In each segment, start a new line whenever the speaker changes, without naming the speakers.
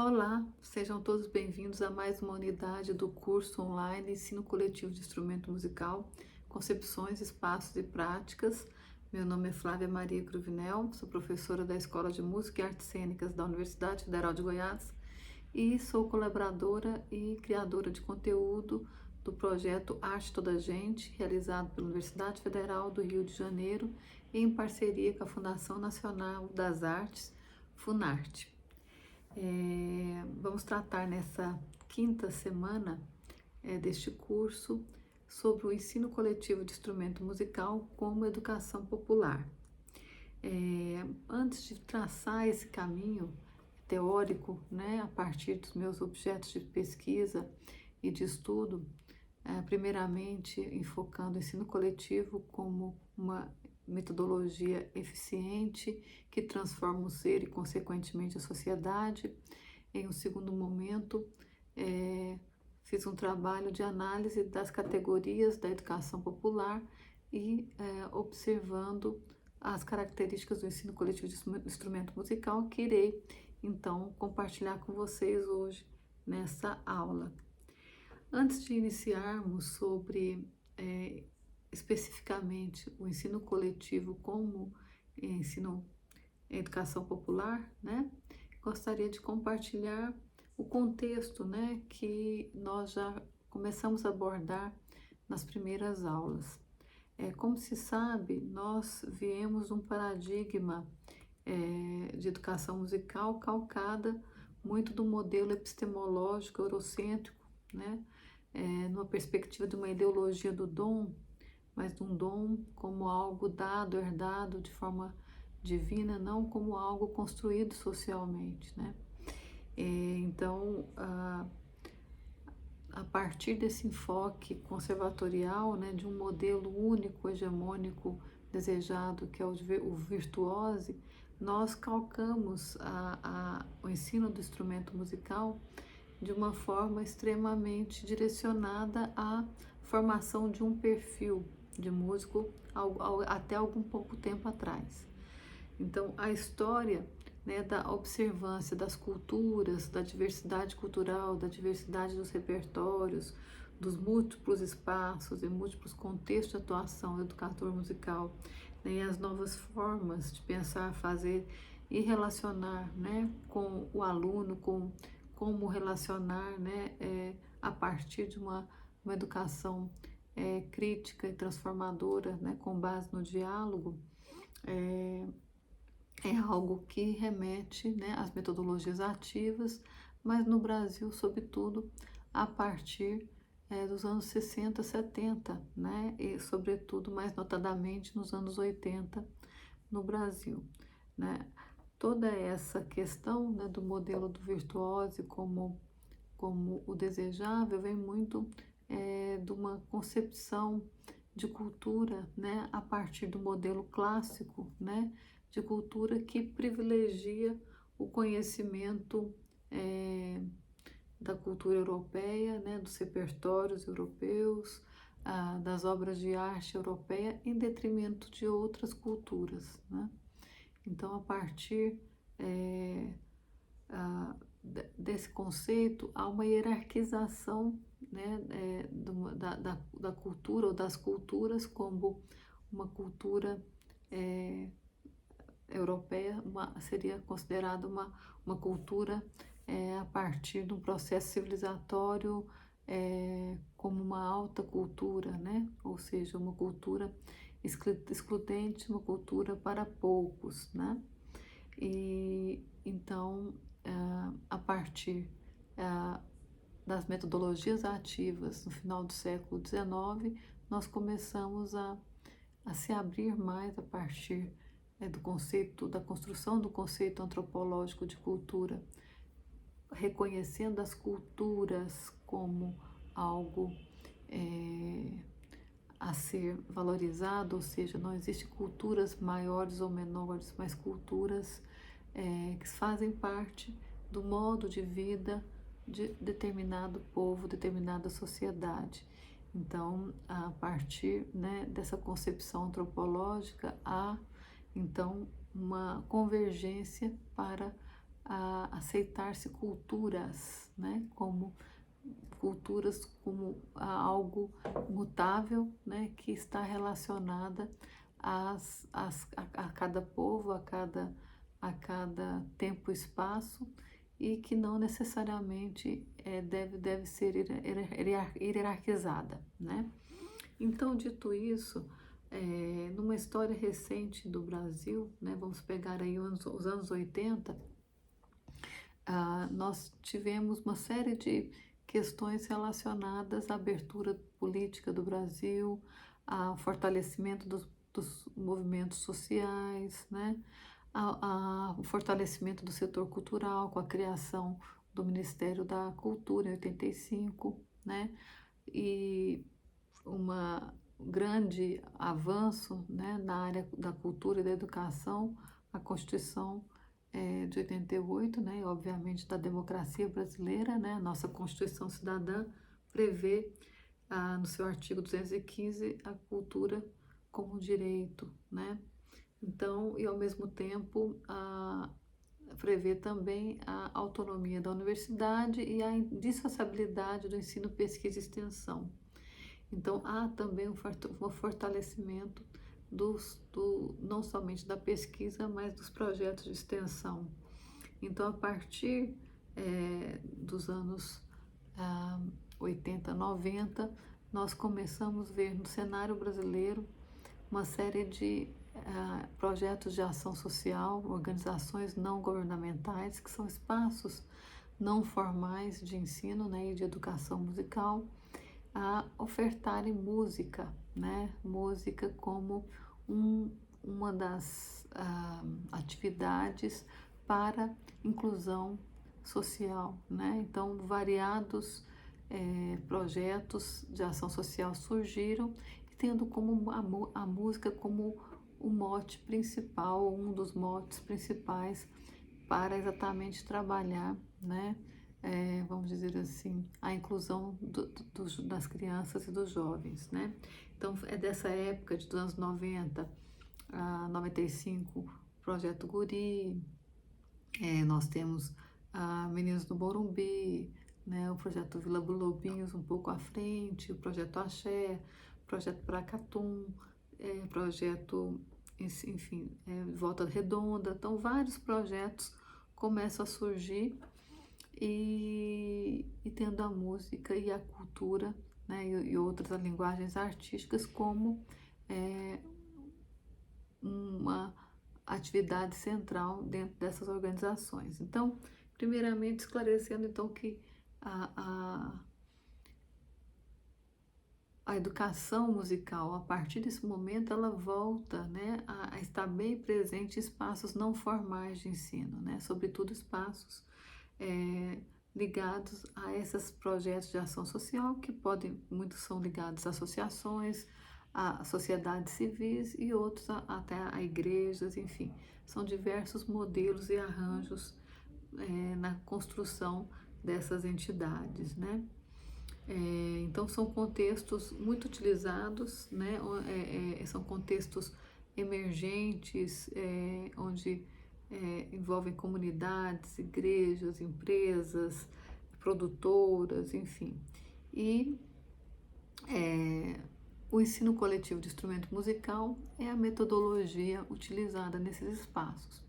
Olá, sejam todos bem-vindos a mais uma unidade do curso online Ensino Coletivo de Instrumento Musical, Concepções, Espaços e Práticas. Meu nome é Flávia Maria Cruvinel, sou professora da Escola de Música e Artes Cênicas da Universidade Federal de Goiás e sou colaboradora e criadora de conteúdo do projeto Arte Toda Gente, realizado pela Universidade Federal do Rio de Janeiro, em parceria com a Fundação Nacional das Artes, Funarte. Vamos tratar nessa quinta semana deste curso sobre o ensino coletivo de instrumento musical como educação popular. Antes de traçar esse caminho teórico, né, a partir dos meus objetos de pesquisa e de estudo, primeiramente enfocando o ensino coletivo como uma metodologia eficiente que transforma o ser e, consequentemente, a sociedade. Em um segundo momento, fiz um trabalho de análise das categorias da educação popular e observando as características do ensino coletivo de instrumento musical que irei, então, compartilhar com vocês hoje nessa aula. Antes de iniciarmos sobre especificamente o ensino coletivo como ensino educação popular, né? Gostaria de compartilhar o contexto, né, que nós já começamos a abordar nas primeiras aulas. Como se sabe, nós viemos um paradigma de educação musical calcada muito do modelo epistemológico eurocêntrico, né? Numa perspectiva de uma ideologia do dom, mas de um dom como algo dado, herdado de forma divina, não como algo construído socialmente, né? Então, a partir desse enfoque conservatorial, né, de um modelo único, hegemônico, desejado, que é o virtuose, nós calcamos o ensino do instrumento musical de uma forma extremamente direcionada à formação de um perfil de músico até algum pouco tempo atrás. Então, a história, né, da observância das culturas, da diversidade cultural, da diversidade dos repertórios, dos múltiplos espaços e múltiplos contextos de atuação do educador musical, né, e as novas formas de pensar, fazer e relacionar, né, com o aluno, com como relacionar, né, a partir de uma educação crítica e transformadora, né, com base no diálogo, é algo que remete, né, às metodologias ativas, mas no Brasil, sobretudo, a partir dos anos 60, 70, né, e sobretudo, mais notadamente, nos anos 80 no Brasil, né. Toda essa questão, né, do modelo do virtuose como o desejável vem muito de uma concepção de cultura, né, a partir do modelo clássico, né, de cultura que privilegia o conhecimento da cultura europeia, né, dos repertórios europeus, das obras de arte europeia, em detrimento de outras culturas, né? Então, a partir desse conceito, há uma hierarquização, né, da cultura ou das culturas como uma cultura europeia, seria considerada uma cultura a partir de um processo civilizatório como uma alta cultura, né? Ou seja, uma cultura excludente, uma cultura para poucos, né? E então, a partir das metodologias ativas no final do século XIX, nós começamos a se abrir mais a partir do conceito, da construção do conceito antropológico de cultura, reconhecendo as culturas como algo a ser valorizado, ou seja, não existem culturas maiores ou menores, mas culturas que fazem parte do modo de vida de determinado povo, determinada sociedade. Então, a partir, né, dessa concepção antropológica, há então uma convergência para a aceitar-se culturas, né, como culturas como algo mutável, né, que está relacionada a cada povo, a cada tempo e espaço, e que não necessariamente deve ser hierarquizada, né? Então, dito isso, numa história recente do Brasil, né, vamos pegar aí os anos 80, nós tivemos uma série de questões relacionadas à abertura política do Brasil, ao fortalecimento dos movimentos sociais, né? O fortalecimento do setor cultural com a criação do Ministério da Cultura em 85, né? E uma grande avanço, né, na área da cultura e da educação, a Constituição de 88, né, e obviamente da democracia brasileira, né, a nossa Constituição Cidadã prevê no seu artigo 215 a cultura como direito, né? Então, e ao mesmo tempo prevê também a autonomia da universidade e a indissociabilidade do ensino, pesquisa e extensão. Então, há também um fortalecimento não somente da pesquisa, mas dos projetos de extensão. Então, a partir dos anos 80, 90, nós começamos a ver no cenário brasileiro uma série de projetos de ação social, organizações não governamentais, que são espaços não formais de ensino, né, e de educação musical, a ofertarem música, né? Música como uma das atividades para inclusão social, né? Então, variados projetos de ação social surgiram, tendo como a música como o mote principal, um dos motes principais para exatamente trabalhar, né? Vamos dizer assim, a inclusão das crianças e dos jovens, né? Então, é dessa época, dos anos 90 a 95, o Projeto Guri, nós temos Meninos do Morumbi, né? O Projeto Vila Lobinhos um pouco à frente, o Projeto Axé, o Projeto Pracatum, Projeto, enfim, Volta Redonda. Então, vários projetos começam a surgir e tendo a música e a cultura, né, e outras linguagens artísticas como uma atividade central dentro dessas organizações. Então, primeiramente esclarecendo então que a educação musical, a partir desse momento, ela volta, né, a estar bem presente em espaços não formais de ensino, né, sobretudo espaços ligados a esses projetos de ação social, que muitos são ligados a associações, a sociedades civis e outros até a igrejas, enfim, são diversos modelos e arranjos na construção dessas entidades, né? Então, são contextos muito utilizados, né? São contextos emergentes, onde envolvem comunidades, igrejas, empresas, produtoras, enfim. E o ensino coletivo de instrumento musical é a metodologia utilizada nesses espaços.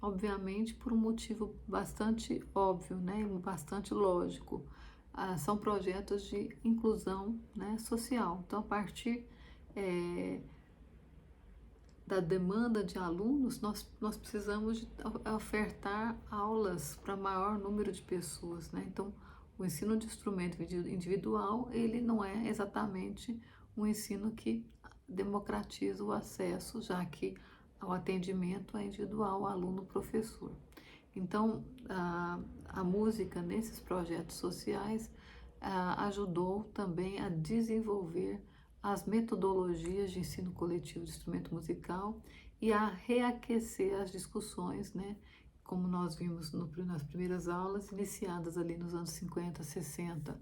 Obviamente, por um motivo bastante óbvio, né? E bastante lógico. São projetos de inclusão, né, social. Então, a partir da demanda de alunos, nós precisamos de ofertar aulas para maior número de pessoas, né? Então, o ensino de instrumento individual, ele não é exatamente um ensino que democratiza o acesso, já que o atendimento é individual, aluno-professor. Então, a música nesses projetos sociais ajudou também a desenvolver as metodologias de ensino coletivo de instrumento musical e a reaquecer as discussões, né? Como nós vimos nas primeiras aulas, iniciadas ali nos anos 50, 60,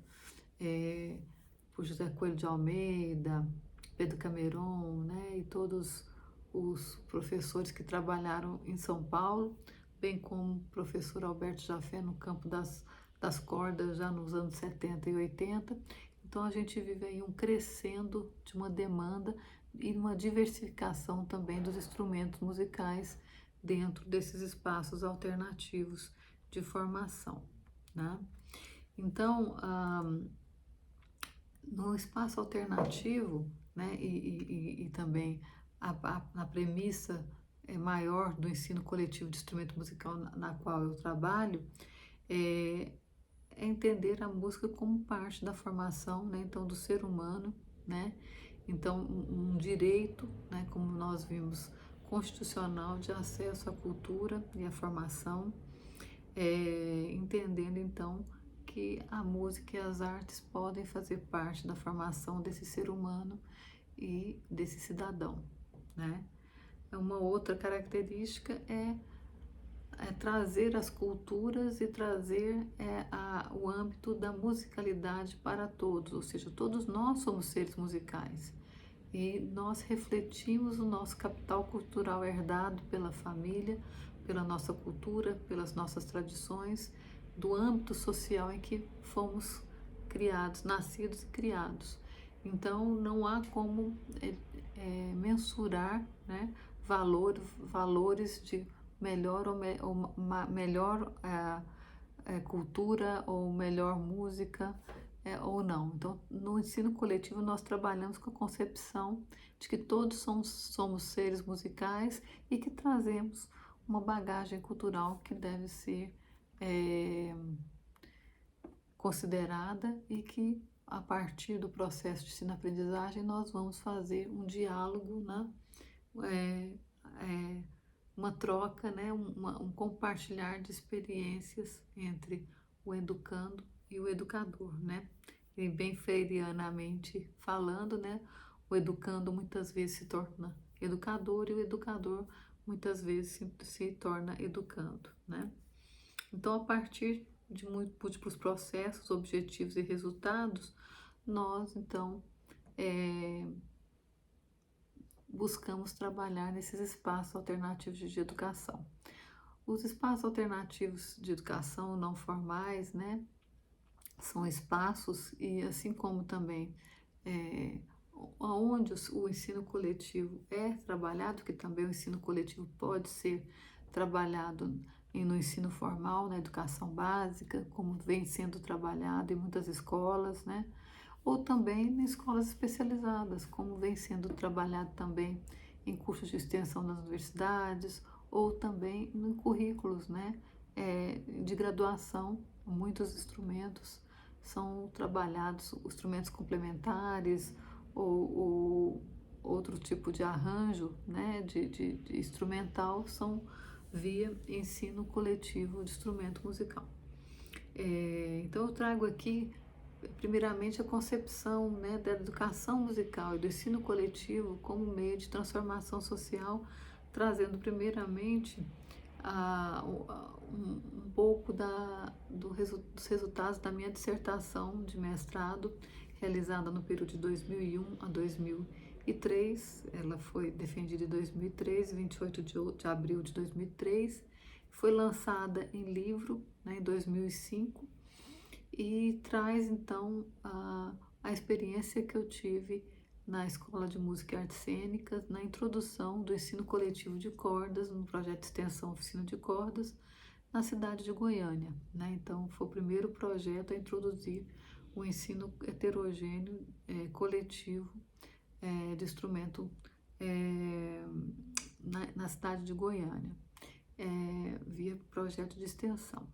por José Coelho de Almeida, Pedro Cameron, né? E todos os professores que trabalharam em São Paulo bem como o professor Alberto Jafé no campo das cordas já nos anos 70 e 80. Então a gente vive aí um crescendo de uma demanda e uma diversificação também dos instrumentos musicais dentro desses espaços alternativos de formação, né? Então, no espaço alternativo, né, e também a premissa maior do ensino coletivo de instrumento musical na qual eu trabalho, é, é entender a música como parte da formação, né, então, do ser humano, né, então um direito, né, como nós vimos, constitucional de acesso à cultura e à formação, entendendo então que a música e as artes podem fazer parte da formação desse ser humano e desse cidadão, né? Uma outra característica é trazer as culturas e trazer o âmbito da musicalidade para todos, ou seja, todos nós somos seres musicais e nós refletimos o nosso capital cultural herdado pela família, pela nossa cultura, pelas nossas tradições, do âmbito social em que fomos criados, nascidos e criados. Então, não há como mensurar, né, valores de melhor melhor cultura ou melhor música ou não. Então, no ensino coletivo, nós trabalhamos com a concepção de que todos somos seres musicais e que trazemos uma bagagem cultural que deve ser considerada e que, a partir do processo de ensino-aprendizagem, nós vamos fazer um diálogo, né? Uma troca, né? Um compartilhar de experiências entre o educando e o educador, né? E bem freirianamente falando, né? O educando muitas vezes se torna educador e o educador muitas vezes se torna educando, né? Então, a partir de múltiplos processos, objetivos e resultados, nós, então, buscamos trabalhar nesses espaços alternativos de educação. Os espaços alternativos de educação não formais, né, são espaços e assim como também onde o ensino coletivo é trabalhado, que também o ensino coletivo pode ser trabalhado no ensino formal, na educação básica, como vem sendo trabalhado em muitas escolas, né? Ou também em escolas especializadas, como vem sendo trabalhado também em cursos de extensão nas universidades, ou também em currículos, né, de graduação. Muitos instrumentos são trabalhados, instrumentos complementares ou outro tipo de arranjo, né, de instrumental, são via ensino coletivo de instrumento musical. Então eu trago aqui primeiramente a concepção, né, da educação musical e do ensino coletivo como meio de transformação social, trazendo primeiramente um pouco dos resultados da minha dissertação de mestrado, realizada no período de 2001 a 2003. Ela foi defendida em 2003, 28 de abril de 2003, foi lançada em livro, né, em 2005, e traz então a experiência que eu tive na Escola de Música e Artes Cênicas, na introdução do ensino coletivo de cordas, no projeto de extensão Oficina de Cordas, na cidade de Goiânia, né? Então, foi o primeiro projeto a introduzir o ensino heterogêneo coletivo de instrumento na cidade de Goiânia, via projeto de extensão.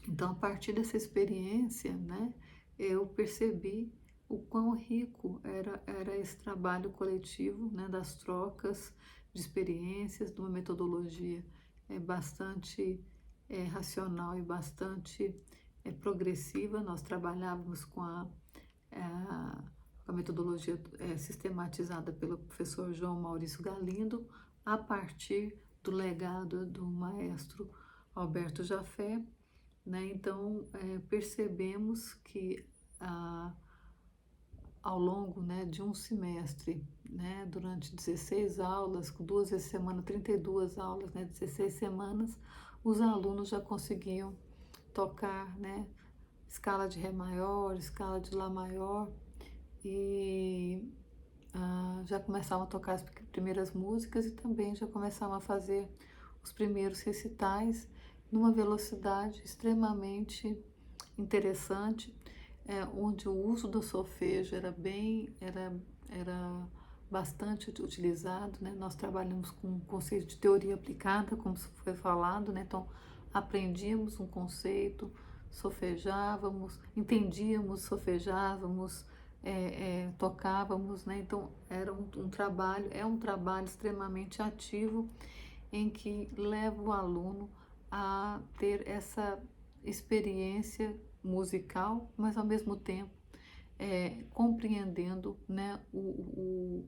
Então, a partir dessa experiência, né, eu percebi o quão rico era esse trabalho coletivo, né, das trocas de experiências, de uma metodologia bastante racional e bastante progressiva. Nós trabalhávamos com a metodologia sistematizada pelo professor João Maurício Galindo, a partir do legado do maestro Alberto Jafé, né? Então, percebemos que ao longo, né, de um semestre, né, durante 16 aulas, 2 vezes semana, 32 aulas, né, 16 semanas, os alunos já conseguiam tocar, né, escala de Ré maior, escala de Lá maior, e já começavam a tocar as primeiras músicas e também já começavam a fazer os primeiros recitais numa velocidade extremamente interessante, onde o uso do solfejo era bastante utilizado, né? Nós trabalhamos com o conceito de teoria aplicada, como foi falado, né? Então, aprendíamos um conceito, solfejávamos, entendíamos, solfejávamos, tocávamos, né? Então, era um trabalho, é um trabalho extremamente ativo em que leva o aluno a ter essa experiência musical, mas ao mesmo tempo compreendendo, né, o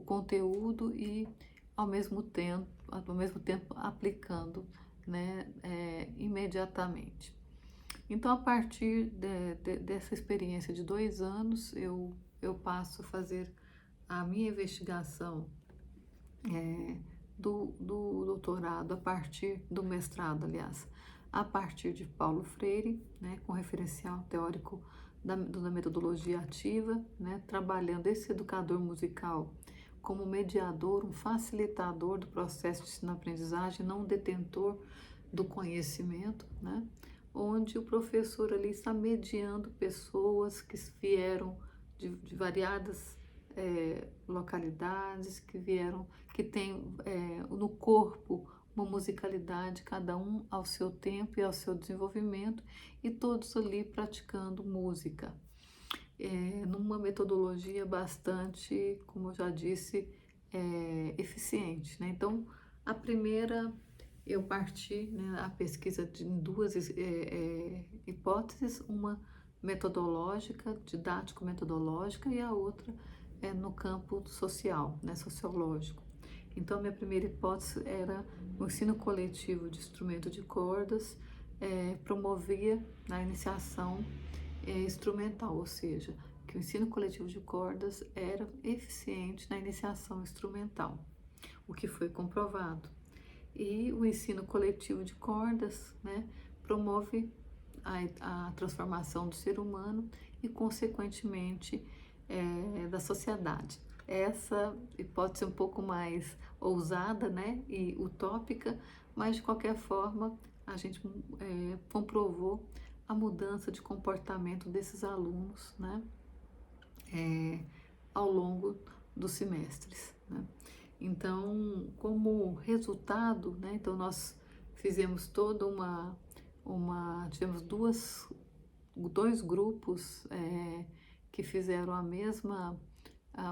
conteúdo e ao mesmo tempo aplicando, né, imediatamente. Então, a partir dessa experiência de 2 anos, eu passo a fazer a minha investigação do doutorado, a partir do mestrado, aliás, a partir de Paulo Freire, né, com referencial teórico da metodologia ativa, né, trabalhando esse educador musical como mediador, um facilitador do processo de ensino-aprendizagem, não um detentor do conhecimento, né, onde o professor ali está mediando pessoas que vieram de variadas localidades, que têm no corpo uma musicalidade, cada um ao seu tempo e ao seu desenvolvimento, e todos ali praticando música, numa metodologia bastante, como eu já disse, eficiente, né? Então, a primeira, eu parti, né, a pesquisa de duas hipóteses, uma metodológica, didático-metodológica, e a outra no campo social, né, sociológico. Então, minha primeira hipótese era o ensino coletivo de instrumento de cordas, promovia a iniciação instrumental, ou seja, que o ensino coletivo de cordas era eficiente na iniciação instrumental, o que foi comprovado. E o ensino coletivo de cordas, né, promove a transformação do ser humano e, consequentemente, da sociedade. Essa hipótese é um pouco mais ousada, né, e utópica, mas de qualquer forma a gente comprovou a mudança de comportamento desses alunos, né, ao longo dos semestres, né? Então, como resultado, né, então nós fizemos toda tivemos dois grupos que fizeram o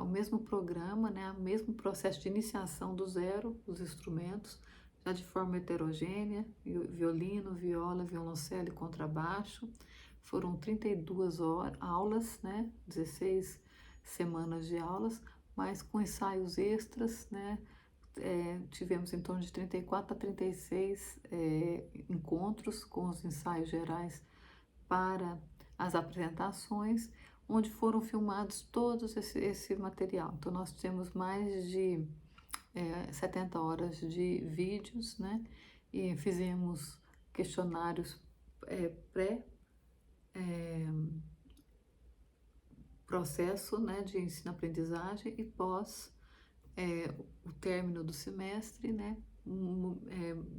mesmo programa, né, o mesmo processo de iniciação do zero, os instrumentos, já de forma heterogênea, violino, viola, violoncelo e contrabaixo. Foram 32 aulas, né, 16 semanas de aulas, mas com ensaios extras, né, tivemos em torno de 34 a 36 encontros com os ensaios gerais para as apresentações, onde foram filmados todos esse material. Então, nós temos mais de 70 horas de vídeos, né? E fizemos questionários pré-processo, né, de ensino-aprendizagem e pós o término do semestre, né?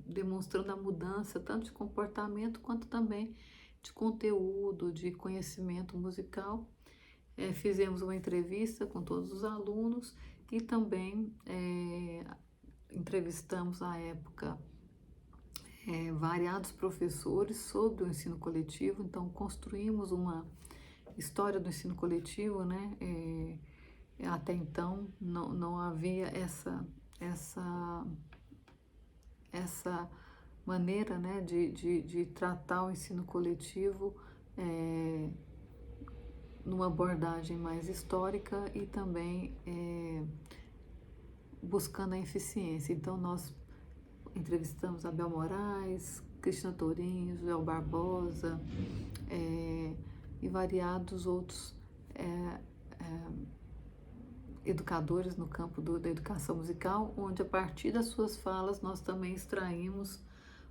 Demonstrando a mudança tanto de comportamento quanto também de conteúdo, de conhecimento musical. Fizemos uma entrevista com todos os alunos e também entrevistamos à época variados professores sobre o ensino coletivo. Então, construímos uma história do ensino coletivo, né? Até então não havia essa maneira, né, de tratar o ensino coletivo numa abordagem mais histórica e também buscando a eficiência. Então, nós entrevistamos Abel Moraes, Cristina Tourinho, Joel Barbosa e variados outros educadores no campo da educação musical, onde a partir das suas falas nós também extraímos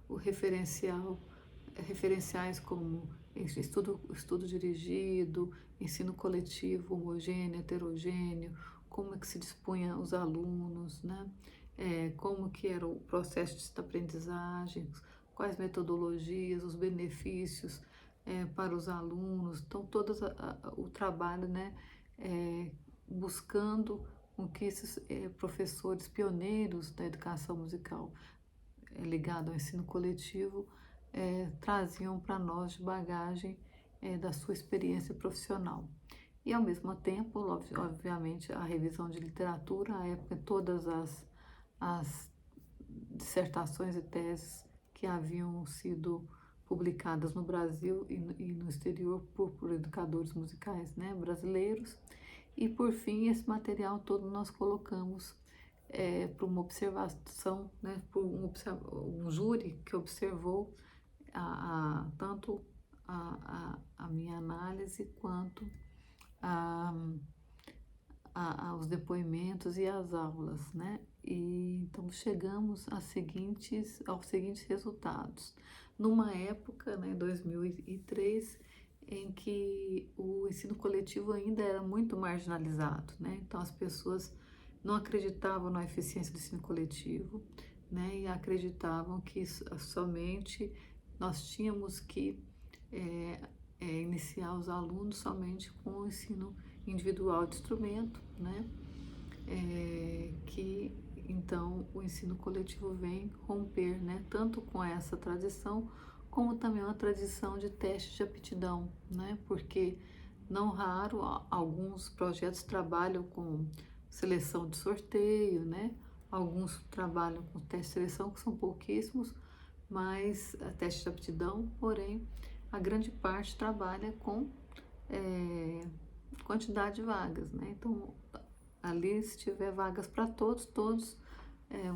o referenciais como estudo dirigido, ensino coletivo, homogêneo, heterogêneo, como é que se dispunha os alunos, né? Como que era o processo de aprendizagem, quais metodologias, os benefícios para os alunos. Então, todo o trabalho, né, buscando com que esses professores pioneiros da educação musical ligado ao ensino coletivo traziam para nós de bagagem da sua experiência profissional. E, ao mesmo tempo, obviamente, a revisão de literatura, à época, todas as dissertações e teses que haviam sido publicadas no Brasil e no exterior por educadores musicais, né, brasileiros. E, por fim, esse material todo nós colocamos para uma observação, né, por um júri que observou tanto a minha análise quanto os depoimentos e as aulas, né? E então chegamos aos seguintes resultados. Numa época, né, 2003, em que o ensino coletivo ainda era muito marginalizado, né? Então as pessoas não acreditavam na eficiência do ensino coletivo, né? E acreditavam que somente nós tínhamos que iniciar os alunos somente com o ensino individual de instrumento, né? Que então o ensino coletivo vem romper, né? Tanto com essa tradição, como também uma tradição de teste de aptidão, né? Porque não raro alguns projetos trabalham com seleção de sorteio, né? Alguns trabalham com teste de seleção, que são pouquíssimos, mas teste de aptidão, porém a grande parte trabalha com quantidade de vagas, né? Então, ali, se tiver vagas para todos, todos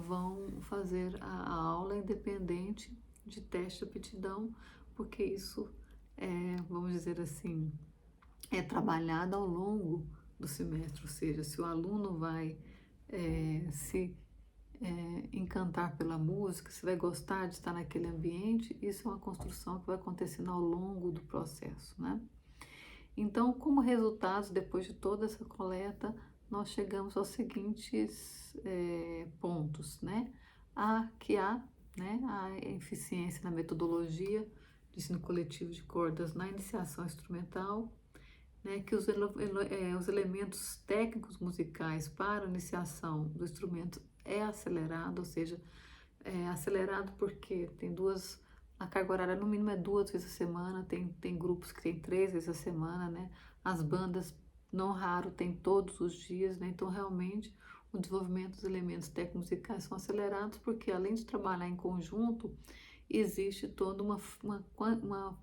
vão fazer a aula independente de teste de aptidão, porque isso vamos dizer assim, é trabalhado ao longo do semestre, ou seja, se o aluno vai se encantar pela música, se vai gostar de estar naquele ambiente, isso é uma construção que vai acontecendo ao longo do processo, né? Então, como resultados, depois de toda essa coleta, nós chegamos aos seguintes pontos, né? Que há, né, a eficiência na metodologia de ensino coletivo de cordas na iniciação instrumental, né, que os elementos técnicos musicais para a iniciação do instrumento é acelerado, ou seja, é acelerado porque tem a carga horária no mínimo é 2 vezes a semana, tem grupos que tem 3 vezes a semana, né? As bandas, não raro, tem todos os dias, né? Então, realmente, o desenvolvimento dos elementos técnicos musicais são acelerados porque, além de trabalhar em conjunto, existe toda uma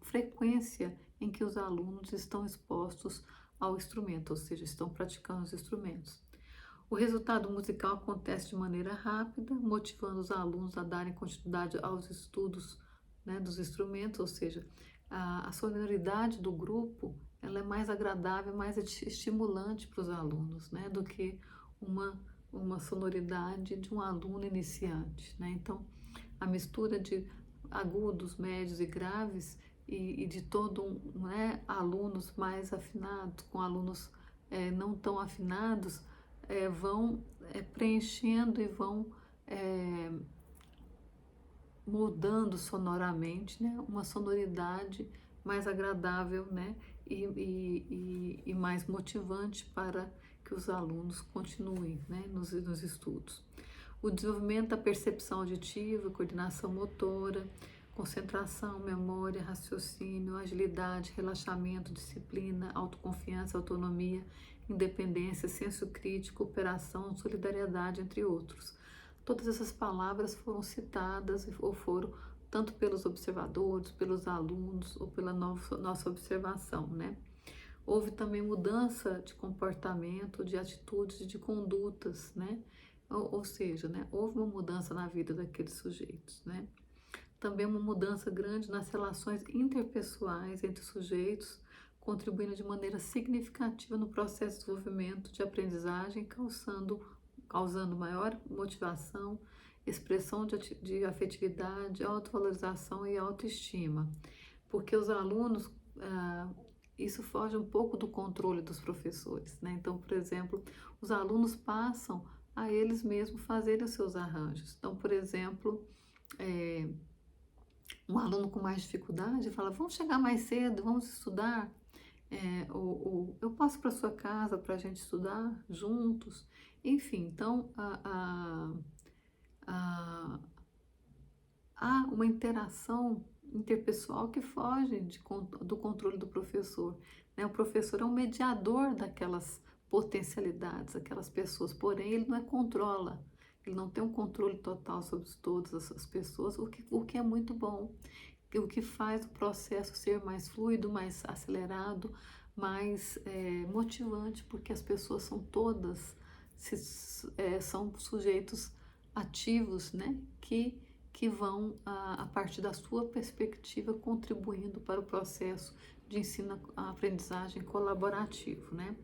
frequência em que os alunos estão expostos ao instrumento, ou seja, estão praticando os instrumentos. O resultado musical acontece de maneira rápida, motivando os alunos a darem continuidade aos estudos, né, dos instrumentos, ou seja, a sonoridade do grupo ela é mais agradável, mais estimulante para os alunos, né, do que uma sonoridade de um aluno iniciante, né? Então, a mistura de agudos, médios e graves e de né, alunos mais afinados com alunos não tão afinados vão preenchendo e vão mudando sonoramente, né, uma sonoridade mais agradável, né, e mais motivante para que os alunos continuem, né, nos estudos. O desenvolvimento da percepção auditiva, coordenação motora, concentração, memória, raciocínio, agilidade, relaxamento, disciplina, autoconfiança, autonomia, independência, senso crítico, cooperação, solidariedade, entre outros. Todas essas palavras foram citadas ou foram tanto pelos observadores, pelos alunos ou pela nossa observação, né? Houve também mudança de comportamento, de atitudes e de condutas, né? Ou seja, né, houve uma mudança na vida daqueles sujeitos, né? Também uma mudança grande nas relações interpessoais entre sujeitos, contribuindo de maneira significativa no processo de desenvolvimento de aprendizagem, causando maior motivação, expressão de afetividade, autovalorização e autoestima. Porque os alunos, isso foge um pouco do controle dos professores, né? Então, por exemplo, os alunos passam a eles mesmos fazerem os seus arranjos. Então, por exemplo, um aluno com mais dificuldade fala, vamos chegar mais cedo, vamos estudar, ou eu passo para sua casa para a gente estudar juntos. Enfim, então há uma interação interpessoal que foge do controle do professor, né? O professor é um mediador daquelas potencialidades, aquelas pessoas, porém ele não controla, ele não tem um controle total sobre todas essas pessoas, o que é muito bom, o que faz o processo ser mais fluido, mais acelerado, mais motivante, porque as pessoas são todas, são sujeitos ativos, né? Que vão, a partir da sua perspectiva, contribuindo para o processo de ensino-aprendizagem colaborativo, né?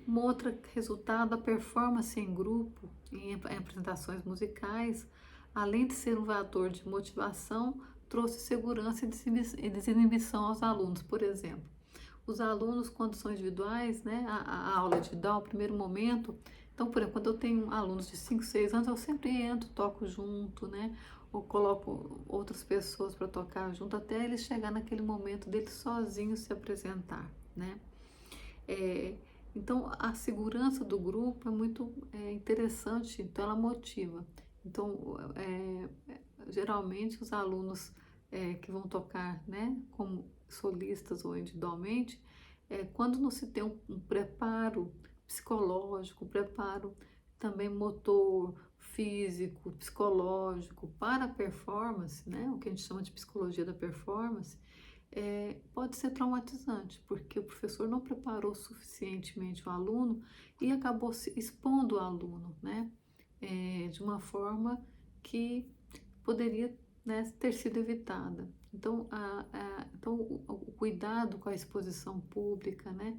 Um outro resultado, a performance em grupo, em apresentações musicais, além de ser um fator de motivação, trouxe segurança e desinibição aos alunos. Por exemplo, os alunos, quando são individuais, né, a aula individual, o primeiro momento, então, por exemplo, quando eu tenho alunos de 5, 6 anos, eu sempre entro, toco junto, né, ou coloco outras pessoas para tocar junto, até eles chegar naquele momento deles sozinhos se apresentar, né. Então, a segurança do grupo é muito interessante, então ela motiva. Então, geralmente, os alunos que vão tocar, né, como solistas ou individualmente, quando não se tem um preparo psicológico, um preparo também motor, físico, psicológico para a performance, né, o que a gente chama de psicologia da performance, pode ser traumatizante, porque o professor não preparou suficientemente o aluno e acabou se expondo o aluno, né, de uma forma que poderia, né, ter sido evitada. Então, então o cuidado com a exposição pública, né,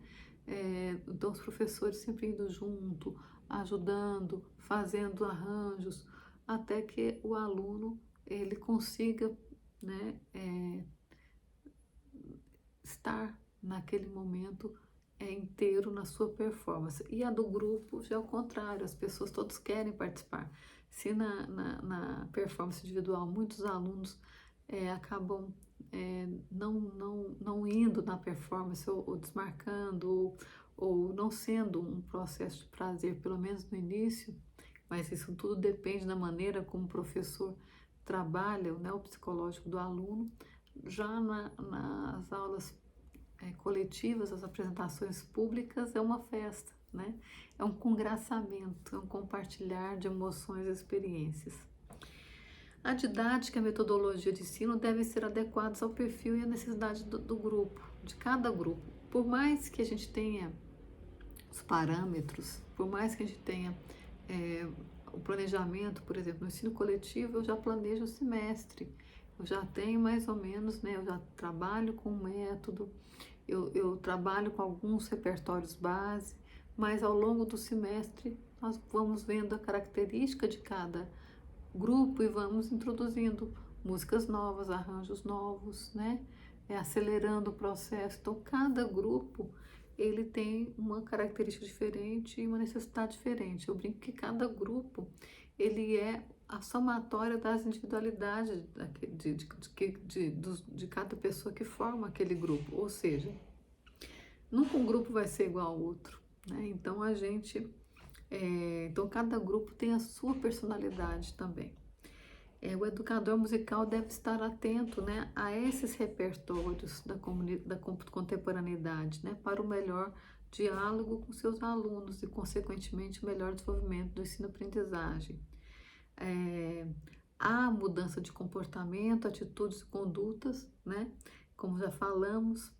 então os professores sempre indo junto, ajudando, fazendo arranjos, até que o aluno ele consiga, né, estar naquele momento inteiro na sua performance. E a do grupo já é o contrário, as pessoas todos querem participar. Se na performance individual muitos alunos acabam não indo na performance ou desmarcando ou não sendo um processo de prazer, pelo menos no início, mas isso tudo depende da maneira como o professor trabalha, né, o psicológico do aluno. Já nas aulas coletivas, as apresentações públicas, é uma festa, né? É um congraçamento, é um compartilhar de emoções e experiências. A didática e a metodologia de ensino devem ser adequadas ao perfil e à necessidade do grupo, de cada grupo. Por mais que a gente tenha os parâmetros, por mais que a gente tenha o planejamento, por exemplo, no ensino coletivo, eu já planejo o semestre, eu já tenho mais ou menos, né, eu já trabalho com um método, eu trabalho com alguns repertórios base, mas ao longo do semestre nós vamos vendo a característica de cada grupo e vamos introduzindo músicas novas, arranjos novos, né, acelerando o processo. Então, cada grupo ele tem uma característica diferente e uma necessidade diferente. Eu brinco que cada grupo ele é a somatória das individualidades de cada pessoa que forma aquele grupo, ou seja, nunca um grupo vai ser igual ao outro, né? Então então cada grupo tem a sua personalidade também. O educador musical deve estar atento, né, a esses repertórios da contemporaneidade, né, para o melhor diálogo com seus alunos e, consequentemente, o melhor desenvolvimento do ensino-aprendizagem. Há mudança de comportamento, atitudes e condutas, né? Como já falamos,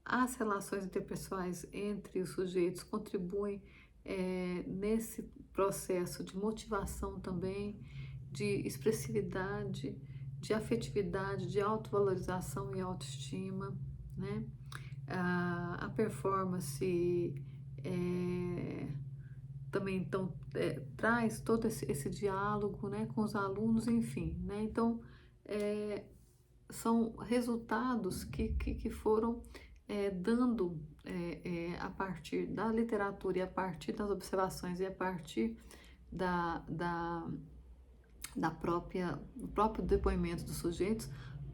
as relações interpessoais entre os sujeitos contribuem nesse processo de motivação também, de expressividade, de afetividade, de autovalorização e autoestima, né? A performance também então traz todo esse diálogo, né, com os alunos, enfim, né? Então são resultados que foram dando a partir da literatura e a partir das observações e a partir da, da, do próprio depoimento dos sujeitos,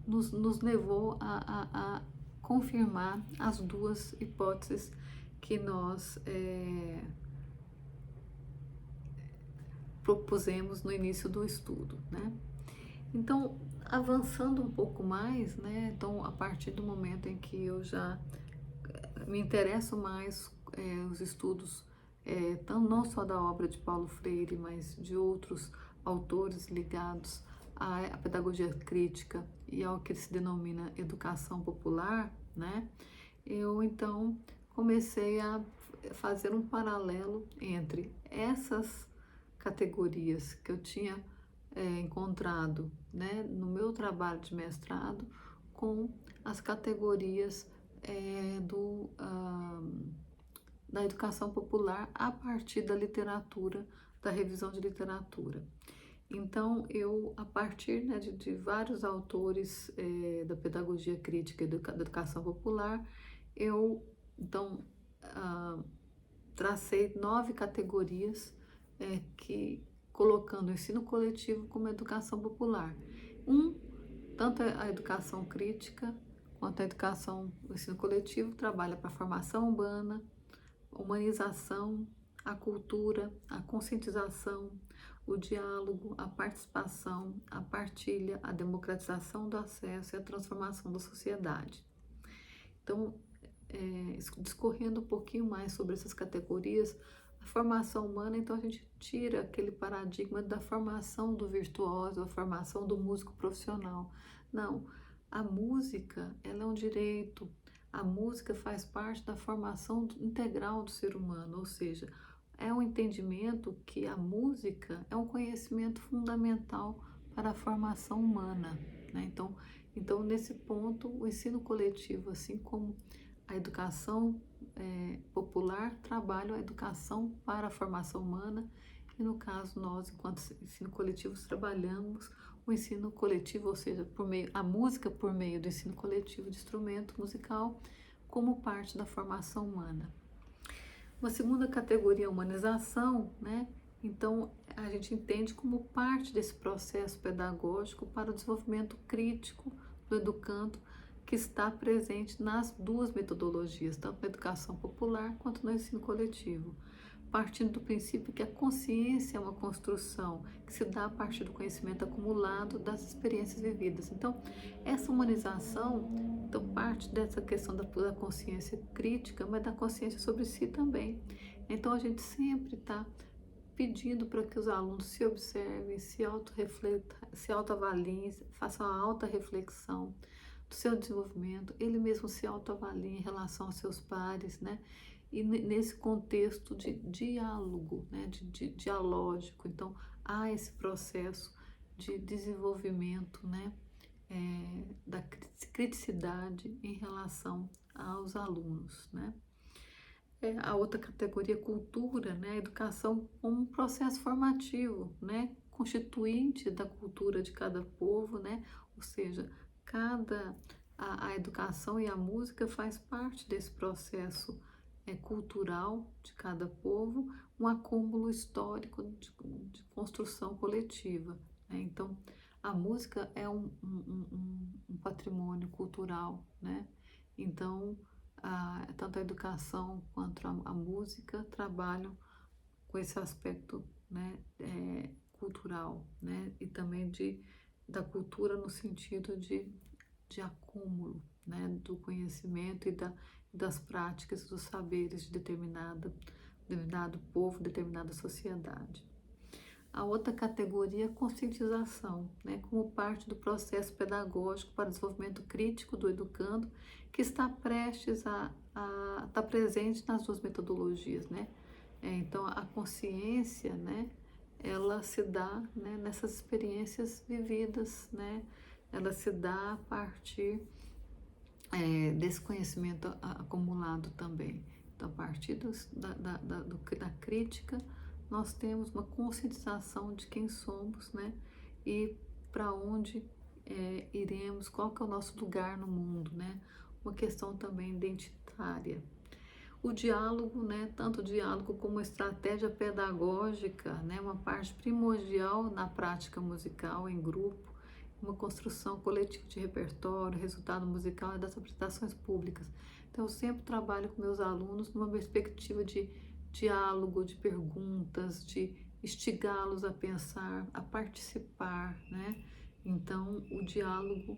nos levou a confirmar as duas hipóteses que nós propusemos no início do estudo, né? Então, avançando um pouco mais, né? Então, a partir do momento em que eu já me interesso mais os estudos, não só da obra de Paulo Freire, mas de outros autores ligados à pedagogia crítica e ao que se denomina educação popular, né? Eu então comecei a fazer um paralelo entre essas categorias que eu tinha encontrado, né, no meu trabalho de mestrado com as categorias da educação popular a partir da literatura, da revisão de literatura. Então, a partir, né, de vários autores da pedagogia crítica e da educação popular, eu, então, tracei 9 categorias que colocando o ensino coletivo como educação popular. Tanto a educação crítica quanto a educação, o ensino coletivo trabalha para a formação urbana, humanização, a cultura, a conscientização, o diálogo, a participação, a partilha, a democratização do acesso e a transformação da sociedade. Então, discorrendo um pouquinho mais sobre essas categorias, a formação humana, então a gente tira aquele paradigma da formação do virtuoso, a formação do músico profissional. Não, a música, ela é um direito, a música faz parte da formação integral do ser humano, ou seja, é um entendimento que a música é um conhecimento fundamental para a formação humana, né? Então, nesse ponto, o ensino coletivo, assim como a educação popular, trabalham a educação para a formação humana e, no caso, nós, enquanto ensino coletivo, trabalhamos o ensino coletivo, ou seja, a música por meio do ensino coletivo de instrumento musical como parte da formação humana. Uma segunda categoria é a humanização, né? Então, a gente entende como parte desse processo pedagógico para o desenvolvimento crítico do educando que está presente nas duas metodologias, tanto na educação popular quanto no ensino coletivo, partindo do princípio que a consciência é uma construção que se dá a partir do conhecimento acumulado das experiências vividas. Então, essa humanização, então, parte dessa questão da consciência crítica, mas da consciência sobre si também. Então, a gente sempre está pedindo para que os alunos se observem, se auto-refletam, se autoavaliem, façam a auto-reflexão do seu desenvolvimento, ele mesmo se autoavalia em relação aos seus pares, né? E nesse contexto de diálogo, né? de dialógico, então há esse processo de desenvolvimento, né? Da criticidade em relação aos alunos, né? A outra categoria, cultura, né? A educação como um processo formativo, né? Constituinte da cultura de cada povo, né? Ou seja, a educação e a música faz parte desse processo cultural de cada povo, um acúmulo histórico de construção coletiva, né? Então, a música é um patrimônio cultural, né? Então, tanto a educação quanto a música trabalham com esse aspecto, né, cultural, né? E também da cultura no sentido de acúmulo, né, do conhecimento e das práticas, dos saberes de determinado povo, determinada sociedade. A outra categoria é a conscientização, né, como parte do processo pedagógico para o desenvolvimento crítico do educando, que está prestes a estar presente nas duas metodologias, né? Então, a consciência, né, ela se dá, né, nessas experiências vividas, né? Ela se dá a partir desse conhecimento acumulado também. Então, a partir da crítica, nós temos uma conscientização de quem somos, né? E para onde iremos, qual que é o nosso lugar no mundo, né? Uma questão também identitária. O diálogo, né? Tanto o diálogo como estratégia pedagógica, né? Uma parte primordial na prática musical em grupo, uma construção coletiva de repertório, resultado musical e das apresentações públicas. Então, eu sempre trabalho com meus alunos numa perspectiva de diálogo, de perguntas, de instigá-los a pensar, a participar, né? Então, o diálogo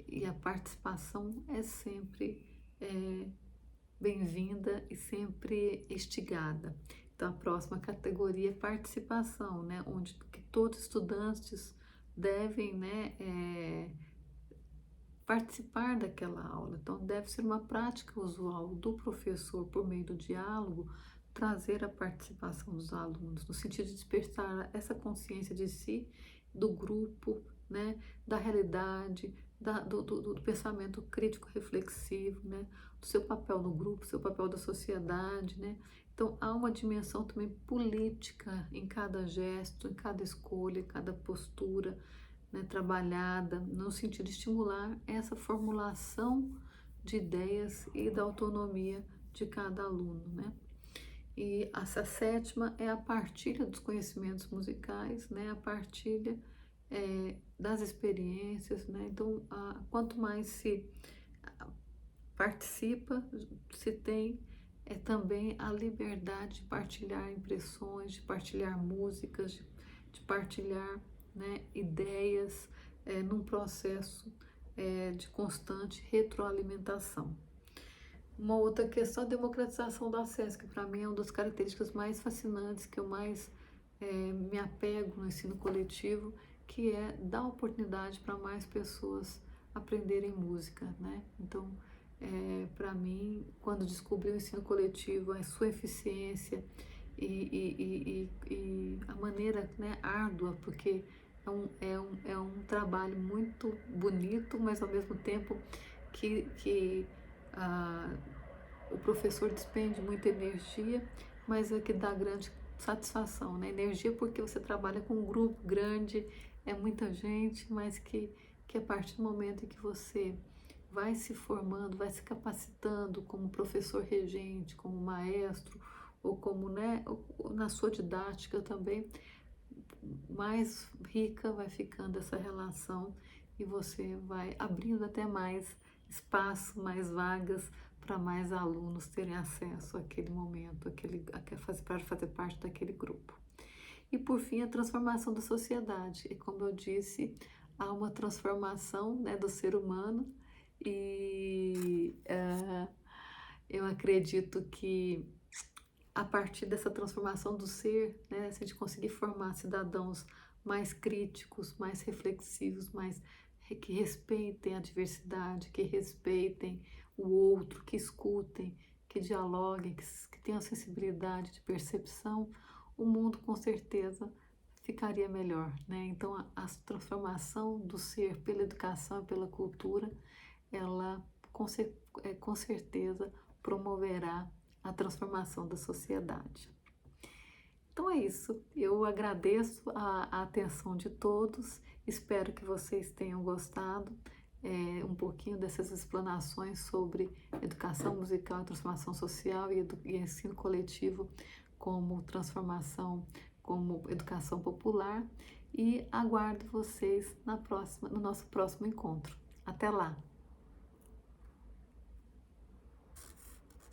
e a participação é sempre bem-vinda e sempre instigada. Então, a próxima categoria é participação, né? Onde que todos os estudantes devem, né, participar daquela aula. Então, deve ser uma prática usual do professor, por meio do diálogo, trazer a participação dos alunos, no sentido de despertar essa consciência de si, do grupo, né, da realidade, do pensamento crítico reflexivo, né, do seu papel no grupo, seu papel da sociedade, né. Então, há uma dimensão também política em cada gesto, em cada escolha, em cada postura, né, trabalhada no sentido de estimular essa formulação de ideias e da autonomia de cada aluno, né? E essa sétima é a partilha dos conhecimentos musicais, né? A partilha das experiências, né? Então, quanto mais se participa, se tem também a liberdade de partilhar impressões, de partilhar músicas, de partilhar, né, ideias num processo de constante retroalimentação. Uma outra questão é a democratização do acesso, que para mim é uma das características mais fascinantes, que eu mais me apego no ensino coletivo, que é dar oportunidade para mais pessoas aprenderem música, né? Então, para mim, quando descobri o ensino coletivo, a sua eficiência e a maneira, né, árdua, porque é um trabalho muito bonito, mas ao mesmo tempo que o professor despende muita energia, mas é que dá grande satisfação, né? Energia porque você trabalha com um grupo grande, é muita gente, mas que a partir do momento em que você vai se formando, vai se capacitando como professor regente, como maestro, ou como, né, na sua didática também, mais rica vai ficando essa relação e você vai abrindo até mais espaço, mais vagas para mais alunos terem acesso àquele momento, para fazer parte daquele grupo. E por fim, a transformação da sociedade. E como eu disse, há uma transformação, né, do ser humano e eu acredito que a partir dessa transformação do ser, né, se a gente conseguir formar cidadãos mais críticos, mais reflexivos, que respeitem a diversidade, que respeitem o outro, que escutem, que dialoguem, que tenham sensibilidade de percepção, o mundo com certeza ficaria melhor, né? Então, a transformação do ser pela educação e pela cultura, ela com certeza promoverá a transformação da sociedade. Então é isso, eu agradeço a atenção de todos, espero que vocês tenham gostado um pouquinho dessas explanações sobre educação musical e transformação social e ensino coletivo como transformação, como educação popular, e aguardo vocês no nosso próximo encontro. Até lá!